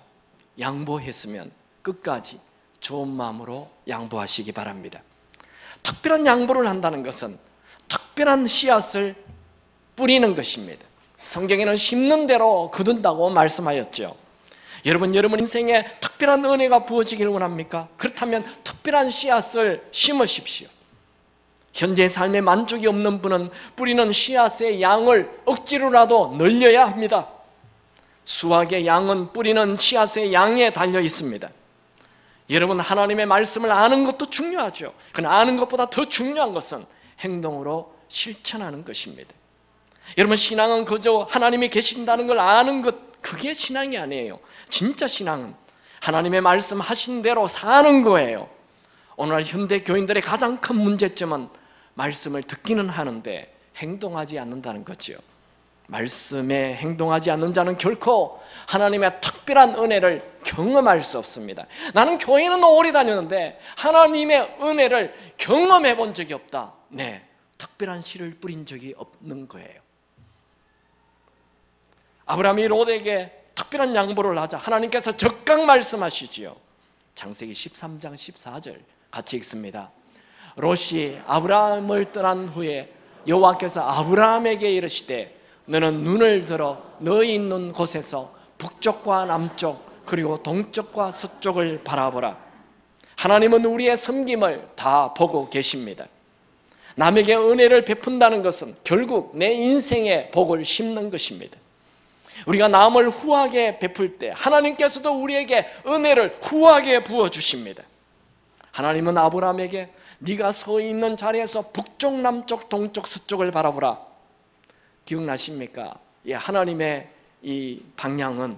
Speaker 1: 양보했으면 끝까지 좋은 마음으로 양보하시기 바랍니다. 특별한 양보를 한다는 것은 특별한 씨앗을 뿌리는 것입니다. 성경에는 심는 대로 거둔다고 말씀하였죠. 여러분 인생에 특별한 은혜가 부어지기를 원합니까? 그렇다면 특별한 씨앗을 심으십시오. 현재의 삶에 만족이 없는 분은 뿌리는 씨앗의 양을 억지로라도 늘려야 합니다. 수확의 양은 뿌리는 씨앗의 양에 달려 있습니다. 여러분, 하나님의 말씀을 아는 것도 중요하죠. 그러나 아는 것보다 더 중요한 것은 행동으로 실천하는 것입니다. 여러분, 신앙은 그저 하나님이 계신다는 걸 아는 것, 그게 신앙이 아니에요. 진짜 신앙은 하나님의 말씀하신 대로 사는 거예요. 오늘날 현대 교인들의 가장 큰 문제점은 말씀을 듣기는 하는데 행동하지 않는다는 거죠. 말씀에 행동하지 않는 자는 결코 하나님의 특별한 은혜를 경험할 수 없습니다. 나는 교회는 오래 다녔는데 하나님의 은혜를 경험해 본 적이 없다. 네, 특별한 씨를 뿌린 적이 없는 거예요. 아브라함이 롯에게 특별한 양보를 하자 하나님께서 적극 말씀하시지요. 창세기 13장 14절 같이 읽습니다. 롯이 아브라함을 떠난 후에 여호와께서 아브라함에게 이르시되 너는 눈을 들어 너희 있는 곳에서 북쪽과 남쪽 그리고 동쪽과 서쪽을 바라보라. 하나님은 우리의 섬김을 다 보고 계십니다. 남에게 은혜를 베푼다는 것은 결국 내 인생에 복을 심는 것입니다. 우리가 남을 후하게 베풀 때 하나님께서도 우리에게 은혜를 후하게 부어주십니다. 하나님은 아브라함에게 네가 서 있는 자리에서 북쪽, 남쪽, 동쪽, 서쪽을 바라보라. 기억나십니까? 하나님의 이 방향은,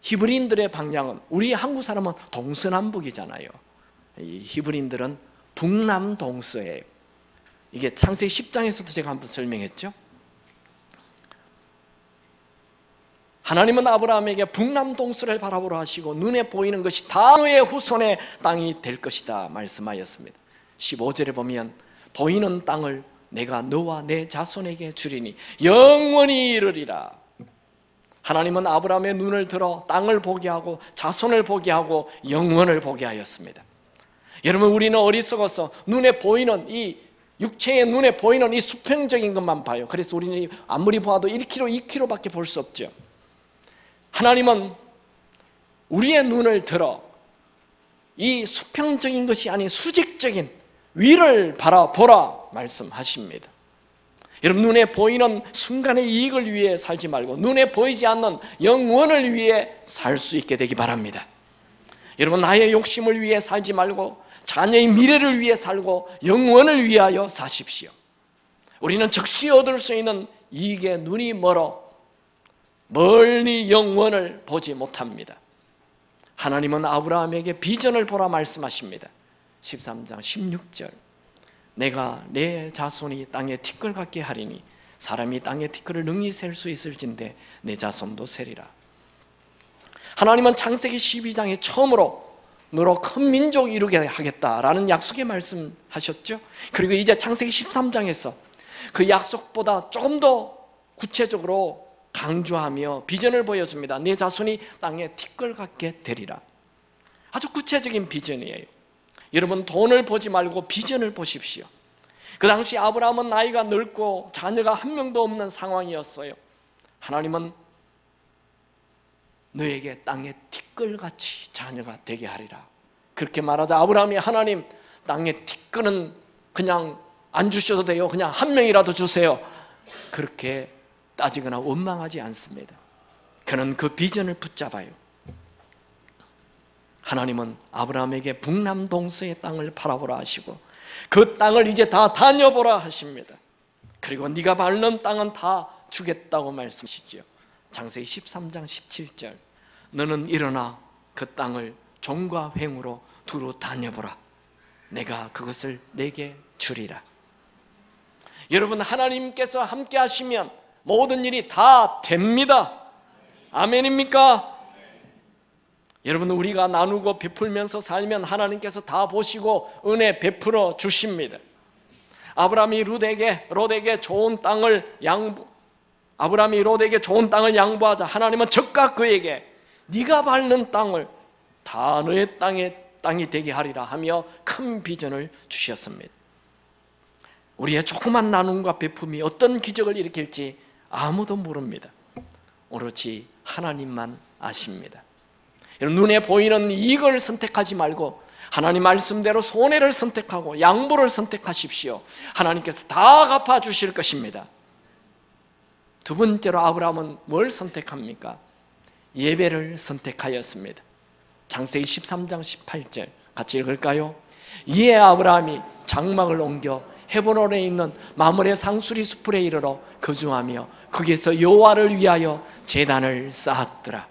Speaker 1: 히브리인들의 방향은, 우리 한국 사람은 동서남북이잖아요. 이 히브리인들은 북남동서예요. 이게 창세기 10장에서도 제가 한번 설명했죠. 하나님은 아브라함에게 북남동서를 바라보라 하시고 눈에 보이는 것이 다 너의 후손의 땅이 될 것이다 말씀하였습니다. 15절에 보면 보이는 땅을 내가 너와 내 자손에게 주리니 영원히 이르리라. 하나님은 아브라함의 눈을 들어 땅을 보게 하고 자손을 보게 하고 영원을 보게 하였습니다. 여러분, 우리는 어리석어서 눈에 보이는 이 육체의 눈에 보이는 이 수평적인 것만 봐요. 그래서 우리는 아무리 봐도 1km, 2km밖에 볼 수 없죠. 하나님은 우리의 눈을 들어 이 수평적인 것이 아닌 수직적인 위를 바라보라 말씀하십니다. 여러분, 눈에 보이는 순간의 이익을 위해 살지 말고 눈에 보이지 않는 영원을 위해 살 수 있게 되기 바랍니다. 여러분, 나의 욕심을 위해 살지 말고 자녀의 미래를 위해 살고 영원을 위하여 사십시오. 우리는 즉시 얻을 수 있는 이익에 눈이 멀어 멀리 영원을 보지 못합니다. 하나님은 아브라함에게 비전을 보라 말씀하십니다. 13장 16절 내가 내 자손이 땅에 티끌 같게 하리니 사람이 땅에 티끌을 능히 셀 수 있을진데 내 자손도 세리라. 하나님은 창세기 12장에 처음으로 너로 큰 민족 이루게 하겠다라는 약속의 말씀하셨죠. 그리고 이제 창세기 13장에서 그 약속보다 조금 더 구체적으로 강조하며 비전을 보여줍니다. 내 자손이 땅에 티끌 같게 되리라. 아주 구체적인 비전이에요. 여러분, 돈을 보지 말고 비전을 보십시오. 그 당시 아브라함은 나이가 늙고 자녀가 한 명도 없는 상황이었어요. 하나님은 너에게 땅에 티끌같이 자녀가 되게 하리라. 그렇게 말하자 아브라함이, 하나님, 땅에 티끌은 그냥 안 주셔도 돼요. 그냥 한 명이라도 주세요. 그렇게 따지거나 원망하지 않습니다. 그는 그 비전을 붙잡아요. 하나님은 아브라함에게 북남 동서의 땅을 팔아보라 하시고 그 땅을 이제 다 다녀보라 하십니다. 그리고 네가 밟는 땅은 다 주겠다고 말씀하시죠. 창세기 13장 17절, 너는 일어나 그 땅을 종과 횡으로 두루 다녀보라. 내가 그것을 내게 주리라. 여러분, 하나님께서 함께 하시면 모든 일이 다 됩니다. 아멘입니까? 여러분, 우리가 나누고 베풀면서 살면 하나님께서 다 보시고 은혜 베풀어 주십니다. 아브라함이 롯에게 좋은 땅을 양보하자 하나님은 즉각 그에게 네가 밟는 땅을 다 너의 땅이 되게 하리라 하며 큰 비전을 주셨습니다. 우리의 조그만 나눔과 베품이 어떤 기적을 일으킬지 아무도 모릅니다. 오로지 하나님만 아십니다. 눈에 보이는 이익을 선택하지 말고 하나님 말씀대로 손해를 선택하고 양보를 선택하십시오. 하나님께서 다 갚아주실 것입니다. 두 번째로 아브라함은 뭘 선택합니까? 예배를 선택하였습니다. 창세기 13장 18절 같이 읽을까요? 이에 아브라함이 장막을 옮겨 헤브론에 있는 마므레 상수리 숲에 이르러 거주하며 거기서 여호와를 위하여 제단을 쌓았더라.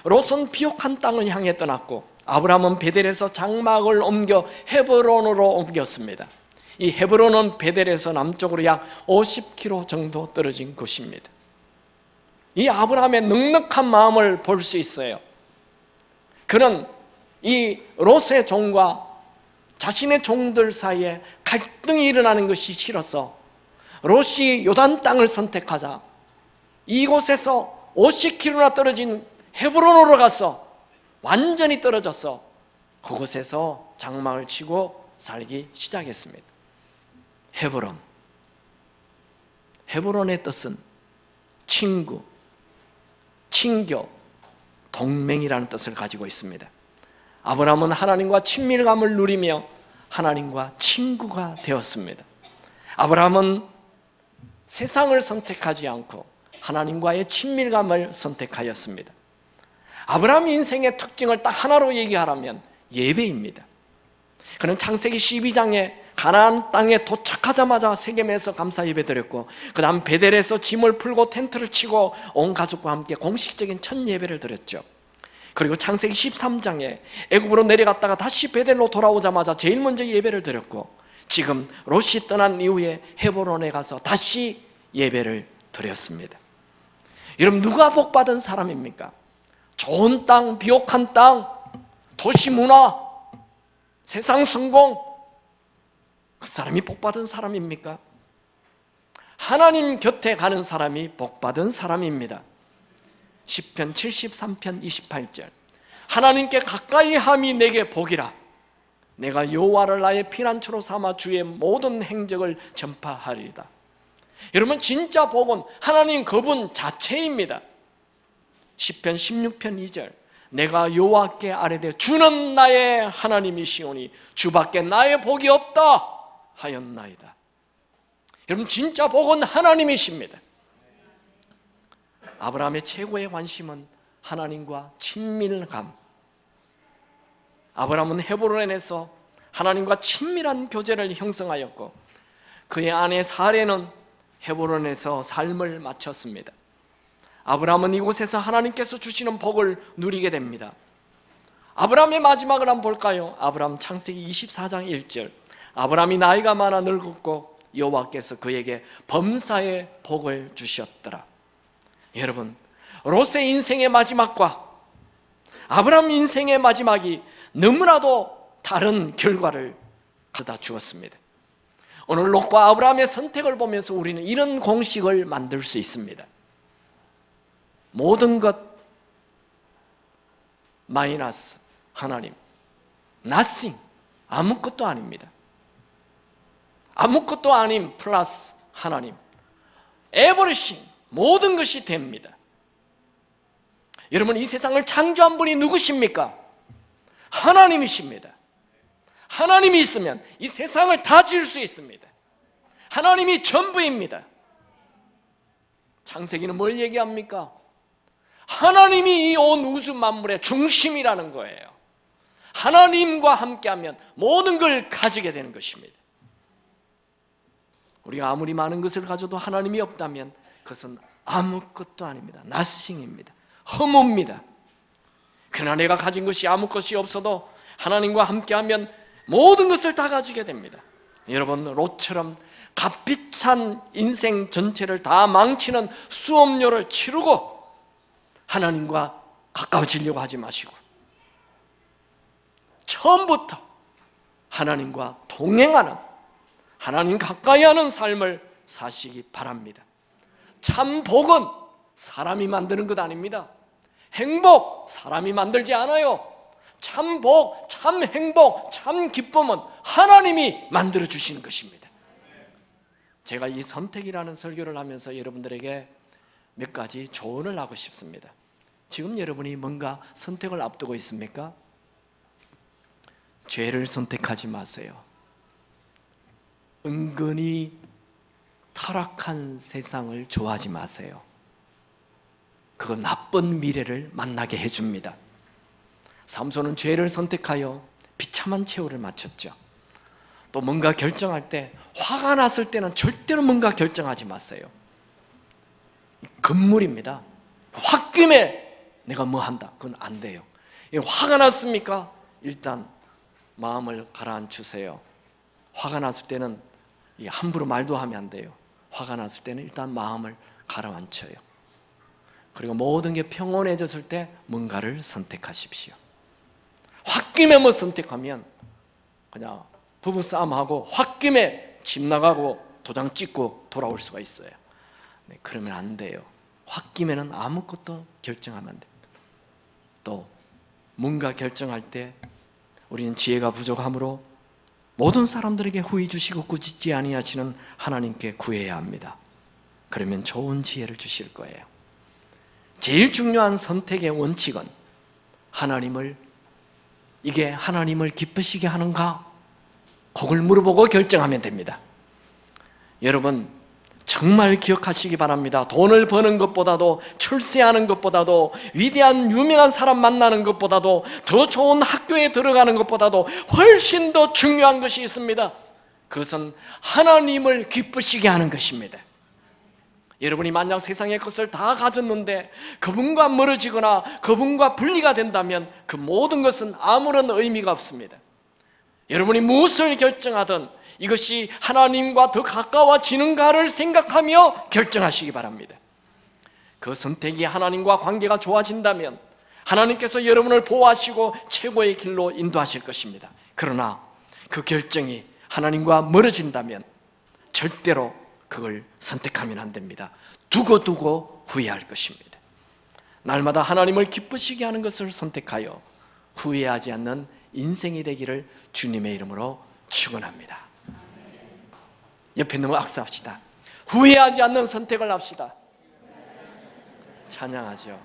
Speaker 1: 롯은 비옥한 땅을 향해 떠났고 아브라함은 베델에서 장막을 옮겨 헤브론으로 옮겼습니다. 이 헤브론은 베델에서 남쪽으로 약 50km 정도 떨어진 곳입니다. 이 아브라함의 넉넉한 마음을 볼 수 있어요. 그는 이 롯의 종과 자신의 종들 사이에 갈등이 일어나는 것이 싫어서 롯이 요단 땅을 선택하자 이곳에서 50km나 떨어진 헤브론으로 가서 완전히 떨어져서 그곳에서 장막을 치고 살기 시작했습니다. 헤브론의 뜻은 친구, 친교, 동맹이라는 뜻을 가지고 있습니다. 아브라함은 하나님과 친밀감을 누리며 하나님과 친구가 되었습니다. 아브라함은 세상을 선택하지 않고 하나님과의 친밀감을 선택하였습니다. 아브라함 인생의 특징을 딱 하나로 얘기하라면 예배입니다. 그는 창세기 12장에 가나안 땅에 도착하자마자 세겜에서 감사 예배 드렸고 그 다음 베델에서 짐을 풀고 텐트를 치고 온 가족과 함께 공식적인 첫 예배를 드렸죠. 그리고 창세기 13장에 애굽으로 내려갔다가 다시 베델로 돌아오자마자 제일 먼저 예배를 드렸고 지금 롯이 떠난 이후에 헤브론에 가서 다시 예배를 드렸습니다. 여러분, 누가 복받은 사람입니까? 좋은 땅, 비옥한 땅, 도시 문화, 세상 성공, 그 사람이 복받은 사람입니까? 하나님 곁에 가는 사람이 복받은 사람입니다. 시편 73편 28절, 하나님께 가까이 함이 내게 복이라. 내가 여호와를 나의 피난처로 삼아 주의 모든 행적을 전파하리이다. 여러분, 진짜 복은 하나님 그분 자체입니다. 시편 16편 2절, 내가 여호와께 아뢰되 주는 나의 하나님이시오니 주밖에 나의 복이 없다 하였나이다. 여러분, 진짜 복은 하나님이십니다. 아브라함의 최고의 관심은 하나님과 친밀감. 아브라함은 헤브론에서 하나님과 친밀한 교제를 형성하였고 그의 아내 사레는 헤브론에서 삶을 마쳤습니다. 아브라함은 이곳에서 하나님께서 주시는 복을 누리게 됩니다. 아브라함의 마지막을 한번 볼까요? 아브라함 창세기 24장 1절, 아브라함이 나이가 많아 늙었고 여호와께서 그에게 범사의 복을 주셨더라. 여러분, 롯의 인생의 마지막과 아브라함 인생의 마지막이 너무나도 다른 결과를 가져다 주었습니다. 오늘 롯과 아브라함의 선택을 보면서 우리는 이런 공식을 만들 수 있습니다. 모든 것 마이너스 하나님, nothing, 아무것도 아닙니다. 아무것도 아님 플러스 하나님, everything, 모든 것이 됩니다. 여러분, 이 세상을 창조한 분이 누구십니까? 하나님이십니다. 하나님이 있으면 이 세상을 다 지을 수 있습니다. 하나님이 전부입니다. 창세기는 뭘 얘기합니까? 하나님이 이 온 우주 만물의 중심이라는 거예요. 하나님과 함께하면 모든 걸 가지게 되는 것입니다. 우리가 아무리 많은 것을 가져도 하나님이 없다면 그것은 아무것도 아닙니다. nothing입니다. 허무입니다. 그러나 내가 가진 것이 아무 것이 없어도 하나님과 함께하면 모든 것을 다 가지게 됩니다. 여러분, 롯처럼 값비싼 인생 전체를 다 망치는 수업료를 치르고 하나님과 가까워지려고 하지 마시고 처음부터 하나님과 동행하는, 하나님 가까이 하는 삶을 사시기 바랍니다. 참 복은 사람이 만드는 것 아닙니다. 행복 사람이 만들지 않아요. 참 복, 참 행복, 참 기쁨은 하나님이 만들어 주시는 것입니다. 제가 이 선택이라는 설교를 하면서 여러분들에게 몇 가지 조언을 하고 싶습니다. 지금 여러분이 뭔가 선택을 앞두고 있습니까? 죄를 선택하지 마세요. 은근히 타락한 세상을 좋아하지 마세요. 그건 나쁜 미래를 만나게 해줍니다. 삼손은 죄를 선택하여 비참한 최후를 마쳤죠. 또 뭔가 결정할 때, 화가 났을 때는 절대로 뭔가 결정하지 마세요. 금물입니다. 홧김에 내가 뭐 한다, 그건 안 돼요. 화가 났습니까? 일단 마음을 가라앉히세요. 화가 났을 때는 함부로 말도 하면 안 돼요. 화가 났을 때는 일단 마음을 가라앉혀요. 그리고 모든 게 평온해졌을 때 뭔가를 선택하십시오. 홧김에 뭐 선택하면 그냥 부부싸움하고 홧김에 집 나가고 도장 찍고 돌아올 수가 있어요. 네, 그러면 안 돼요. 홧김에는 아무것도 결정하면 안 됩니다. 또 뭔가 결정할 때 우리는 지혜가 부족하므로 모든 사람들에게 후히 주시고 꾸짖지 아니하시는 하나님께 구해야 합니다. 그러면 좋은 지혜를 주실 거예요. 제일 중요한 선택의 원칙은 이게 하나님을 기쁘시게 하는가? 그걸 물어보고 결정하면 됩니다. 여러분, 정말 기억하시기 바랍니다. 돈을 버는 것보다도, 출세하는 것보다도, 위대한 유명한 사람 만나는 것보다도, 더 좋은 학교에 들어가는 것보다도 훨씬 더 중요한 것이 있습니다. 그것은 하나님을 기쁘시게 하는 것입니다. 여러분이 만약 세상의 것을 다 가졌는데 그분과 멀어지거나 그분과 분리가 된다면 그 모든 것은 아무런 의미가 없습니다. 여러분이 무엇을 결정하든 이것이 하나님과 더 가까워지는가를 생각하며 결정하시기 바랍니다. 그 선택이 하나님과 관계가 좋아진다면 하나님께서 여러분을 보호하시고 최고의 길로 인도하실 것입니다. 그러나 그 결정이 하나님과 멀어진다면 절대로 그걸 선택하면 안 됩니다. 두고 후회할 것입니다. 날마다 하나님을 기쁘시게 하는 것을 선택하여 후회하지 않는 인생이 되기를 주님의 이름으로 축원합니다. 옆에 있는 거 악수합시다. 후회하지 않는 선택을 합시다. 찬양하죠.